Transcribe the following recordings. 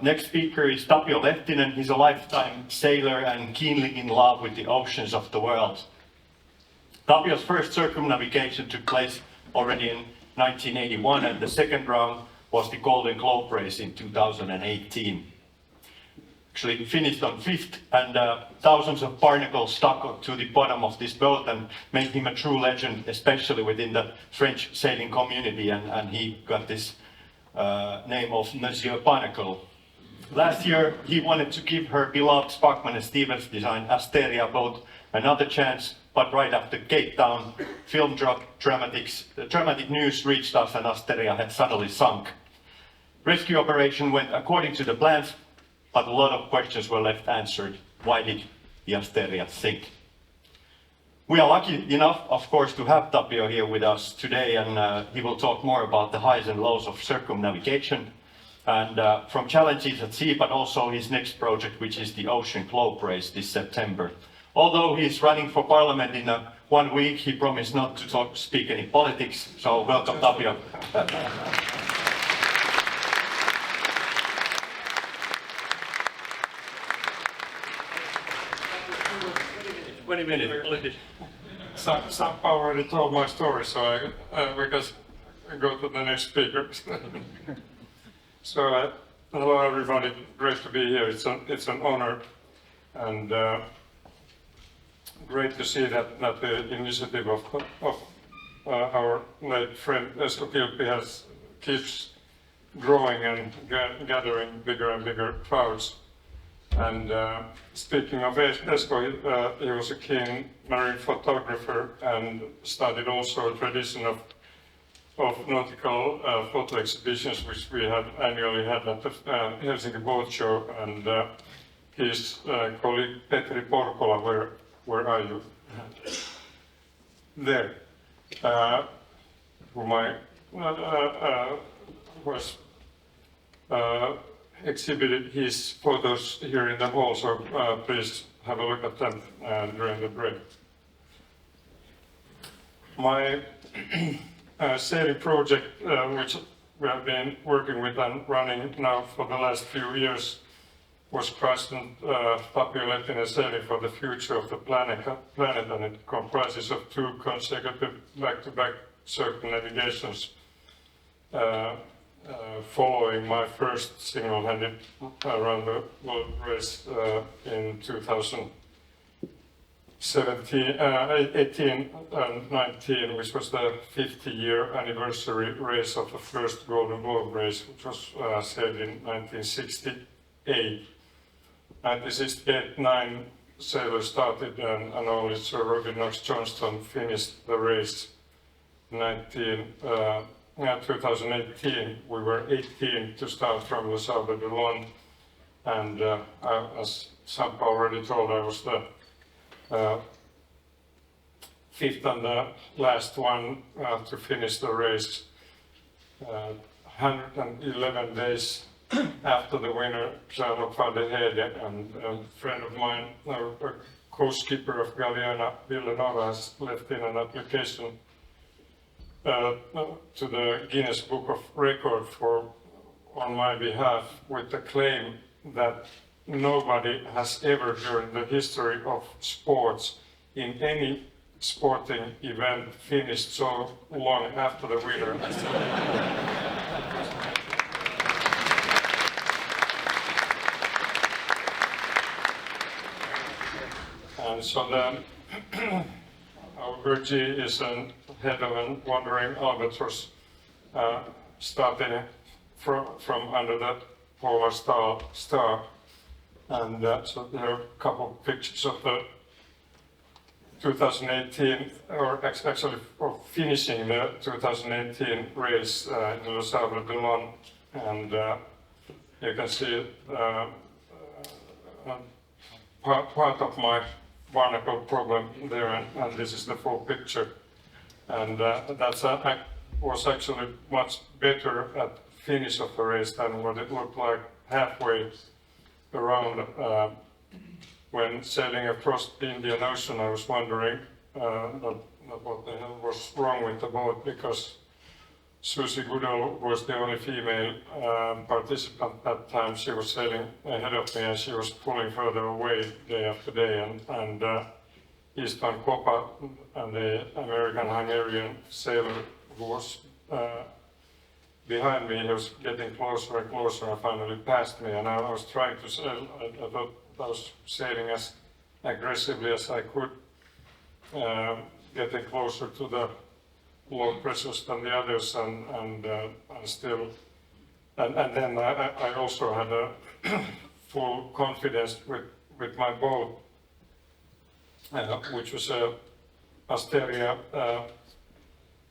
Next speaker is Tapio Lehtinen. He's a lifetime sailor and keenly in love with the oceans of the world. Tapio's first circumnavigation took place already in 1981, and the second round was the Golden Globe race in 2018. Actually finished on fifth, and thousands of barnacles stuck to the bottom of this boat and made him a true legend, especially within the French sailing community, and he got this name of Monsieur Barnacle. Last year, he wanted to give her beloved Skopbank and Stevens designed Asteria boat another chance, but right after Cape Town film dramatic news reached us, and Asteria had suddenly sunk. Rescue operation went according to the plans, but a lot of questions were left unanswered. Why did the Asteria sink? We are lucky enough, of course, to have Tapio here with us today, and he will talk more about the highs and lows of circumnavigation, and from challenges at sea, but also his next project, which is the Ocean Globe Race this September. Although he's running for parliament in 1 week, he promised not to speak any politics, so welcome, Tapio. 20 minutes. Some already told my story, so we can go to the next speaker. So, hello everybody, great to be here. It's an honor, and great to see that the initiative of our late friend Esko Kilpi keeps growing and gathering bigger and bigger crowds. And speaking of Esko, he was a keen marine photographer and started also a tradition of nautical photo exhibitions, which we had annually had at the Helsinki Boat Show. And his colleague Petri Porkola, where are you? There, whom I was exhibited his photos here in the hall, so please have a look at them during the break. My sailing project, which we have been working with and running now for the last few years, was christened Tapio Lehtinen Sailing for the Future of the Planet, and it comprises of 2 consecutive back-to-back circumnavigations following my first single-handed around the world race in 2018 and 19, which was the 50-year anniversary race of the first Golden Globe race, which was sailed in 1968. 1968, 9 sailors started, and only Sir Robin Knox-Johnston finished the race. 2018, we were 18 to start from the Sables de Londres, and as Sampa already told, I was the 5th and the last one to finish the race. 111 days after the winner, Jean-Luc van der Heide, and a friend of mine, a co-skipper of Galiana, Villanova, has left in an application to the Guinness Book of Record on my behalf, with the claim that nobody has ever during the history of sports in any sporting event finished so long after the winner. And so then our Virgie is a head of a wandering albatross starting from under that polar star. And so there are a couple of pictures of the 2018, or actually of finishing the 2018 race in the Sables de Londres. And you can see part of my barnacle problem there, and this is the full picture. And that was actually much better at finish of the race than what it looked like halfway around. When sailing across the Indian Ocean, I was wondering what the hell was wrong with the boat, because Susie Goodall was the only female participant at that time. She was sailing ahead of me and she was pulling further away day after day. And Istvan Kopa and the American-Hungarian sailor who was behind me, he was getting closer and closer and finally passed me. And I was trying to sail, I thought I was sailing as aggressively as I could, getting closer to the low pressures than the others, and then I also had a full confidence with my boat, which was a Asteria,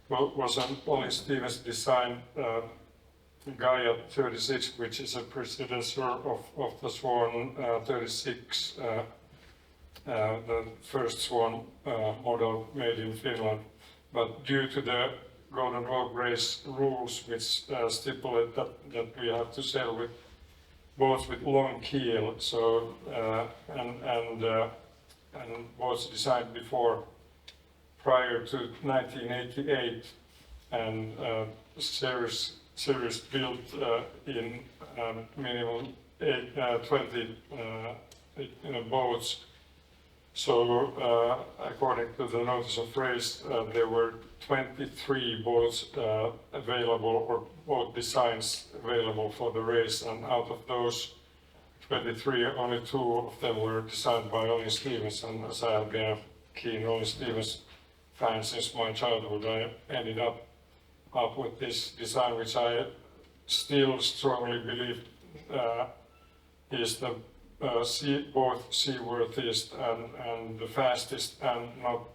was an Olin Stevens design Gaia 36, which is a predecessor of the Swan 36, the first Swan model made in Finland. But due to the Golden Globe race rules, which stipulate that we have to sail with boats with long keel, so and boats designed prior to 1988, and series built in minimum 20 boats. So, according to the notice of race, there were 23 boats available, or boat designs available for the race, and out of those 23, only 2 of them were designed by Olin Stevens, and as I have been a keen Olin Stevens fan since my childhood, I ended up with this design, which I still strongly believe is the both seaworthiest and the fastest, and not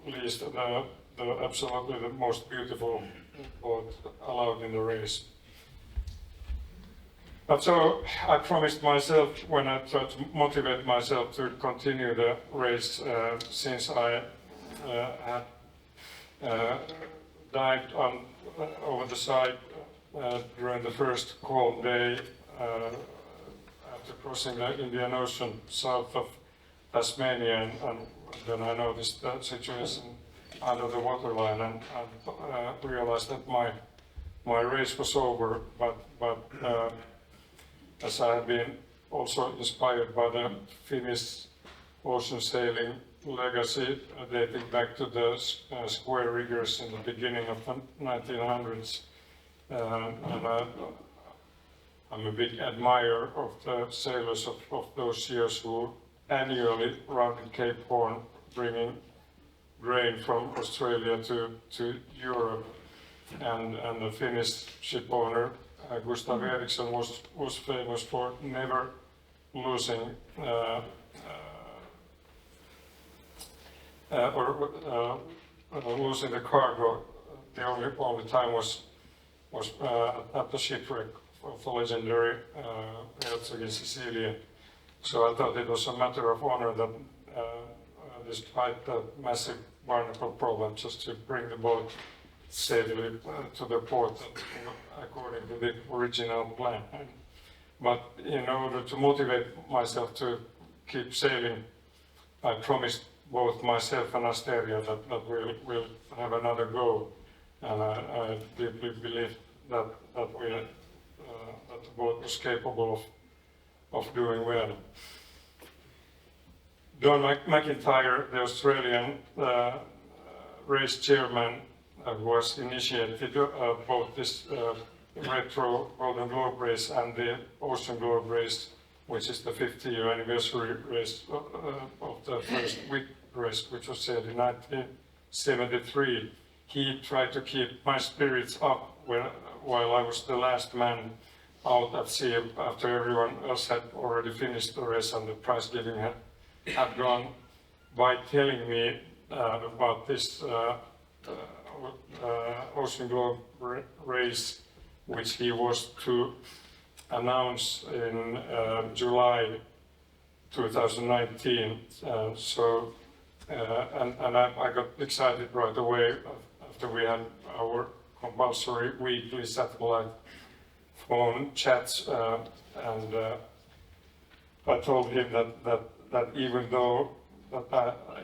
least the absolutely the most beautiful boat allowed in the race. But so I promised myself, when I tried to motivate myself to continue the race, since I had dived over the side during the first cold day after crossing the Indian Ocean south of Tasmania, and then I noticed the situation under the waterline, and realized that my race was over. But as I have been also inspired by the Finnish ocean sailing legacy dating back to the square riggers in the beginning of the 1900s. And I'm a big admirer of the sailors of those years who annually rounded Cape Horn, bringing grain from Australia to Europe. And the Finnish ship owner Gustav Eriksson was famous for never losing losing the cargo. The only time was at the shipwreck of the legendary Herzog in Sicily. So I thought it was a matter of honor that, despite the massive barnacle problem, just to bring the boat safely to the port according to the original plan. But in order to motivate myself to keep sailing, I promised both myself and Asteria that we'll have another go. And I deeply believe that the boat was capable of doing well. Don McIntyre, the Australian race chairman, was initiated both this retro Golden Globe race and the Ocean Globe race, which is the 50-year anniversary race of the first Whitbread race, which was sailed in 1973. He tried to keep my spirits up while I was the last man out at sea after everyone else had already finished the race and the prize giving had gone, by telling me about this Ocean Globe race, which he was to announce in July 2019. And I got excited right away after we had our compulsory weekly satellite phone chats, and I told him that even though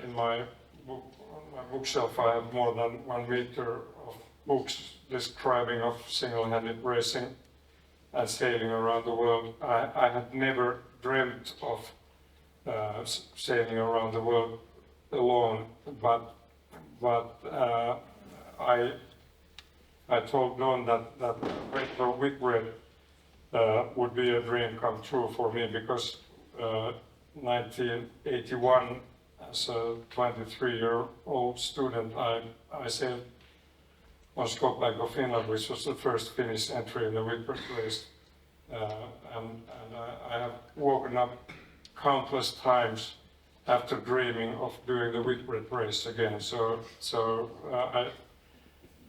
in my bookshelf I have more than 1 meter of books describing of single-handed racing and sailing around the world. I had never dreamt of sailing around the world alone, but I told Don that Whitbread would be a dream come true for me, because 1981, as a 23-year-old student, I sailed on Skopbank of Finland, which was the first Finnish entry in the Whitbread race. And I have woken up countless times after dreaming of doing the Whitbread race again.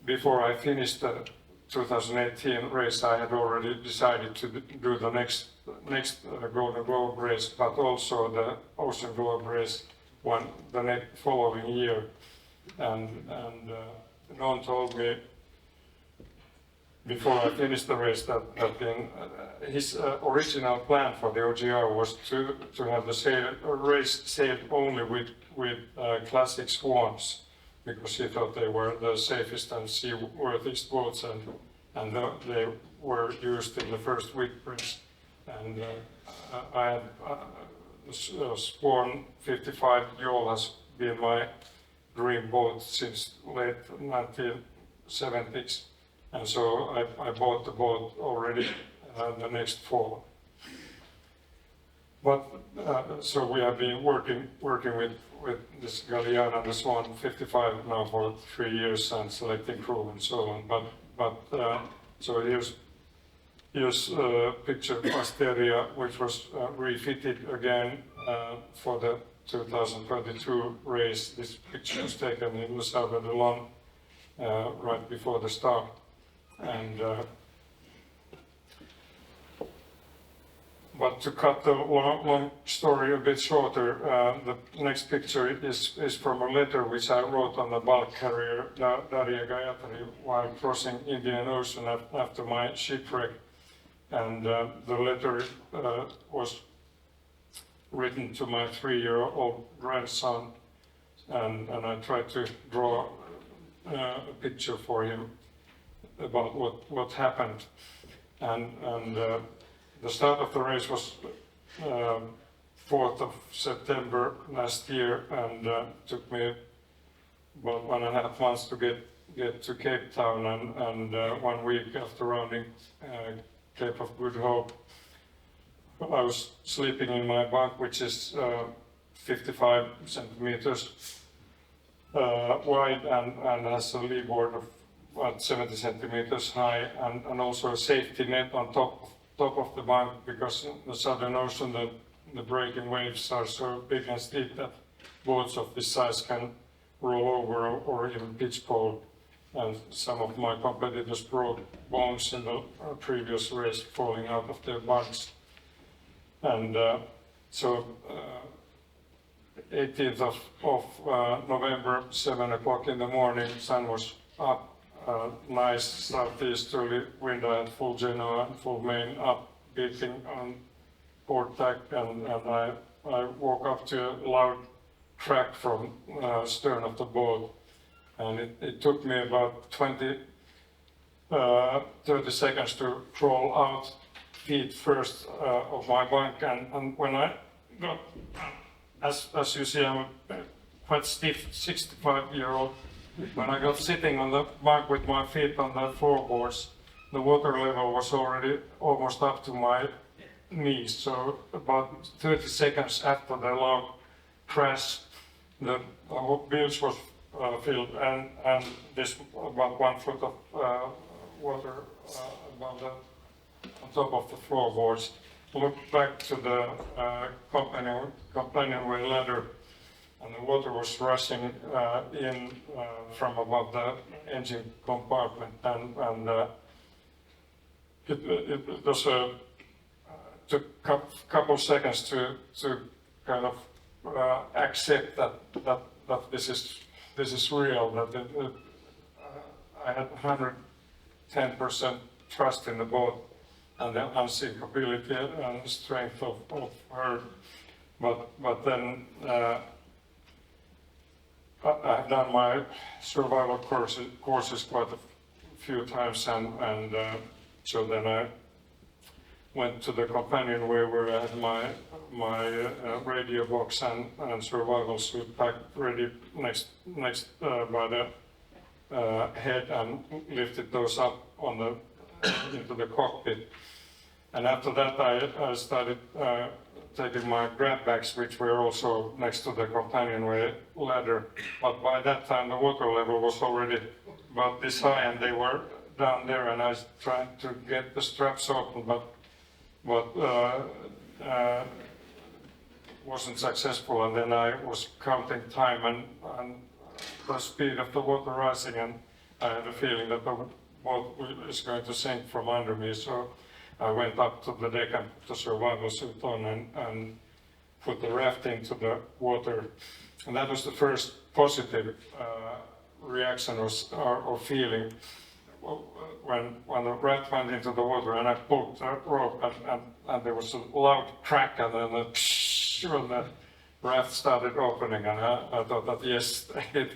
Before I finished the 2018 race, I had already decided to do the next Golden Globe race, but also the Ocean Globe race the following year. And Don told me before I finished the race that his original plan for the OGR was to have the race sailed only with classic Swans, because he thought they were the safest and seaworthiest boats, and they were used in the first Whitbreads. And I had Swan 55 yawl has been my dream boat since late 1970s, and so I bought the boat already the next fall. But so we have been working with this Galiana, the Swan 55 now for 3 years, and selecting crew and so on. But so here's a picture of Asteria, which was refitted again for the 2022 race. This picture was taken in the Sables right before the start. And but to cut the long story a bit shorter, the next picture is from a letter which I wrote on the bulk carrier Galiana while crossing Indian Ocean after my shipwreck. And the letter was written to my 3-year-old grandson, and I tried to draw a picture for him about what happened. And the start of the race was 4th of September last year, and took me about 1.5 months to get to Cape Town, and 1 week after rounding Cape of Good Hope, I was sleeping in my bunk, which is 55 centimeters wide and has a lee board of about 70 centimeters high, and also a safety net on top of the bunk, because in the Southern Ocean the breaking waves are so big and steep that boats of this size can roll over or even pitch pole. And some of my competitors broke bones in the previous race, falling out of their bunks. And so 18th of November, 7 o'clock in the morning, sun was up, nice southeasterly wind. I had full Genoa and full main up, beating on port tack, and I woke up to a loud crack from stern of the boat. And it took me about 30 seconds to crawl out feet first of my bunk, and when I got, as you see, I'm a quite stiff 65-year-old. When I got sitting on the bunk with my feet on the floorboards, the water level was already almost up to my knees. So about 30 seconds after the loud crash, the bilge was filled, and this about 1 foot of water above on top of the floorboards. Looked back to the companionway ladder, and the water was rushing in from above the engine compartment, and it was took a couple seconds to kind of accept that this is real, that I had 110% trust in the boat and the unsinkability and strength of her. But then I've done my survival courses quite a few times, and so then I went to the companionway where I had my radio box and survival suit packed ready next by the head, and lifted those up on the into the cockpit. And after that, I started taking my grab bags, which were also next to the companionway ladder. But by that time, the water level was already about this high, and they were down there. And I was trying to get the straps open, but wasn't successful. And then I was counting time and the speed of the water rising, and I had a feeling that the boat is going to sink from under me. So I went up to the deck and put the survival suit on and put the raft into the water. And that was the first positive reaction or feeling when the raft went into the water, and I pulled the rope, and there was a loud crack, and then when the raft started opening, and I thought that yes, it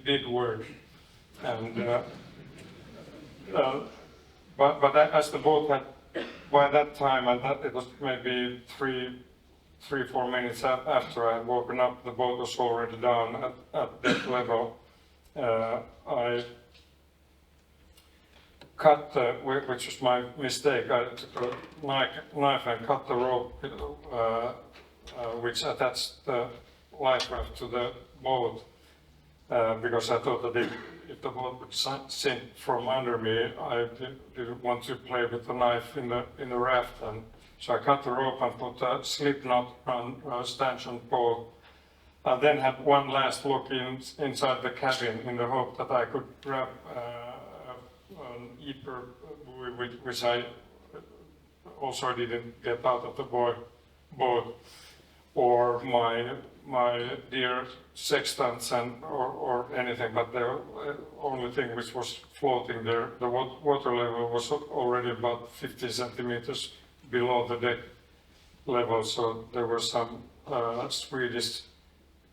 did work. And but as the boat had, by that time, and it was maybe 3-4 minutes after I had woken up, the boat was already down at that level. I cut, which was my mistake, I took a knife and cut the rope which attached the life raft to the boat, because I thought that if the boat would sink from under me, I didn't want to play with the knife in the raft. And so I cut the rope and put a slip knot on a stanchion pole. I then had one last look inside the cabin in the hope that I could grab an eeper, which I also didn't get out of the boat, or my dear sextants or anything, but the only thing which was floating there, the water level was already about 50 centimeters below the deck level, so there were some Swedish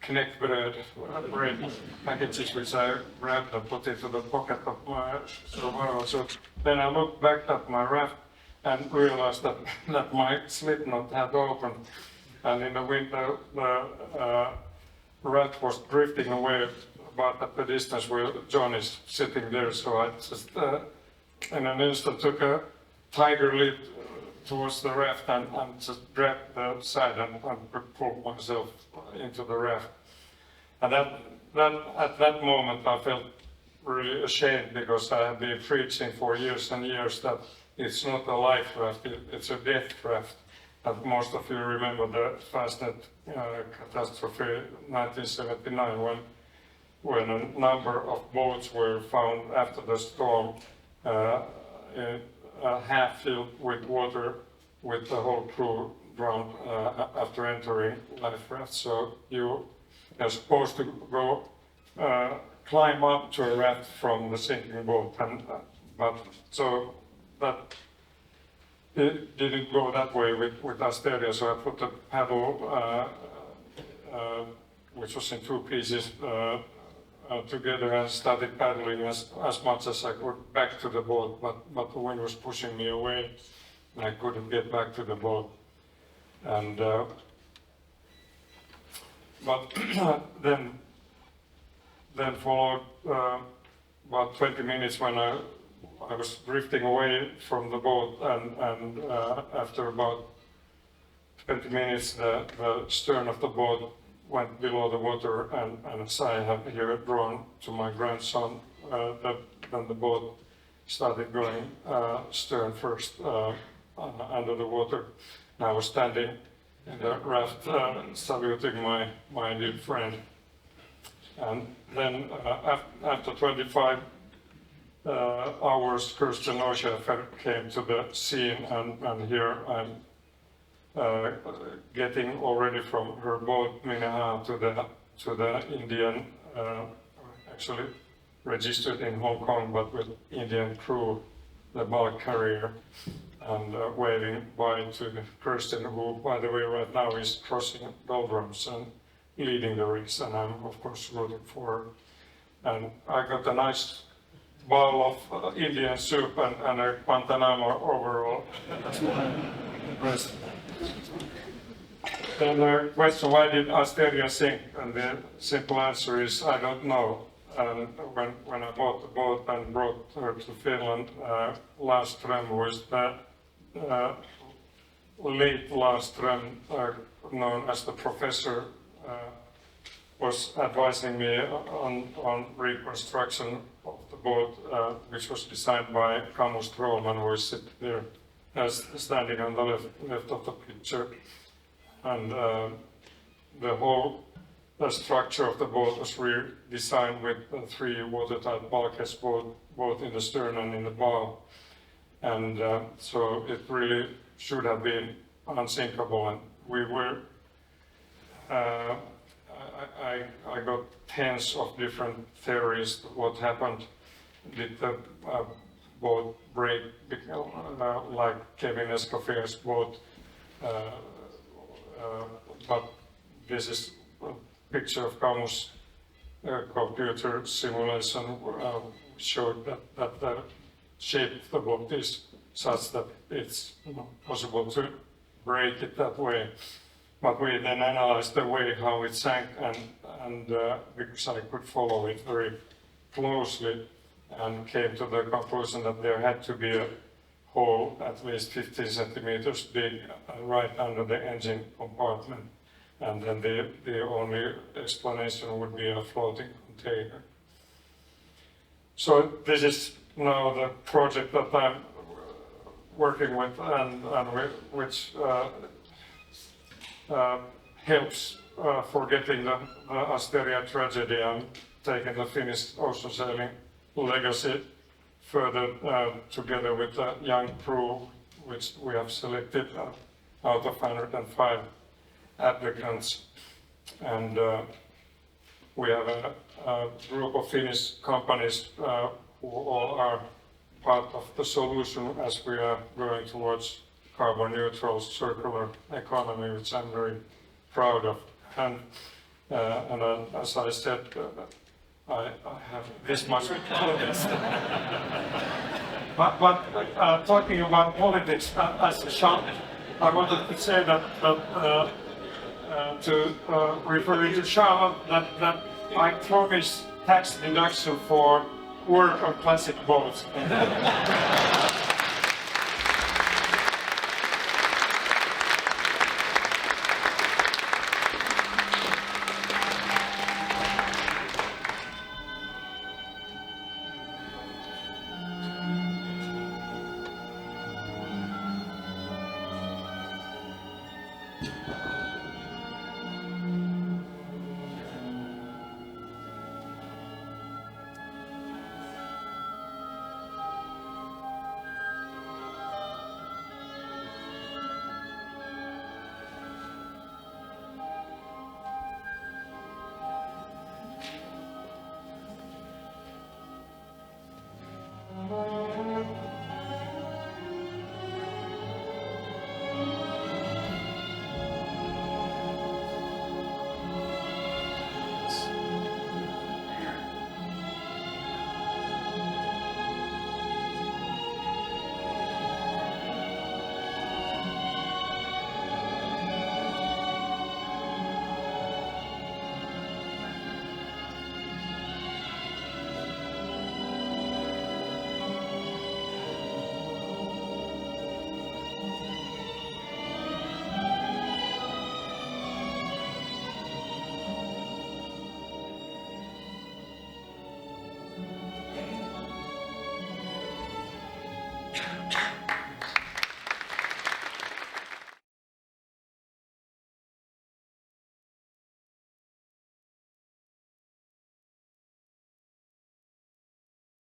knäckebröd bread packages which I grabbed and put into the pocket of my survival. So then I looked back at my raft and realized that my slip knot had opened, and in the wind the raft was drifting away about at the distance where John is sitting there. So I just in an instant took a tiger leap towards the raft and just grabbed the side and pulled myself into the raft. And at that moment I felt really ashamed, because I have been preaching for years and years that it's not a life raft, it's a death raft. And most of you remember the Fastnet catastrophe 1979, when a number of boats were found after the storm, half filled with water, with the whole crew drowned after entering life raft. So you are supposed to go climb up to a raft from the sinking boat, but so that it didn't go that way with Asteria. So I put the paddle, which was in two pieces, together, and started paddling as much as I could back to the boat, but the wind was pushing me away, and I couldn't get back to the boat. And but then followed about 20 minutes when I was drifting away from the boat, and after about 20 minutes the stern of the boat went below the water, and as I have here drawn to my grandson, then the boat started going stern first under the water. And I was standing in the raft saluting my dear friend. And then after 25 hours, Kirsten Osheffer came to the scene, and here I'm getting already from her boat Minnehaha to the Indian, actually registered in Hong Kong, but with Indian crew, the bulk carrier, and waving bye to Kirsten, who, by the way, right now is crossing doldrums and leading the race, and I'm of course rooting for her. And I got a nice bowl of Indian soup and a Guantanamo overall. Impressed. Then the question, why did Asteria sink? And the simple answer is, I don't know. And when I bought the boat and brought her to Finland, last Ström was the late last Ström, known as the professor, was advising me on reconstruction of the boat, which was designed by Camus Trollman, who is sitting there standing on the left of the picture. And the whole structure of the boat was redesigned with 3 watertight bulkheads, both in the stern and in the bow. And so it really should have been unsinkable. And we were, I got tens of different theories what happened. Did the boat break like Kevin Escoffier's boat? But this is a picture of Camus' computer simulation showed that the shape of the boat is such that it's possible to break it that way. But we then analyzed the way how it sank, and because I could follow it very closely, and came to the conclusion that there had to be a hole at least 15 centimeters big right under the engine compartment. And then the only explanation would be a floating container. So this is now the project that I'm working with, and which helps forgetting the Asteria tragedy and taking the Finnish ocean sailing legacy further together with the young crew, which we have selected out of 105 applicants. And we have a group of Finnish companies who all are part of the solution as we are going towards carbon neutral circular economy, which I'm very proud of. And as I said, I have this much politics. but talking about politics as a shot, I wanted to say that to refer to Charlotte, that I promised tax deduction for work on classic boats.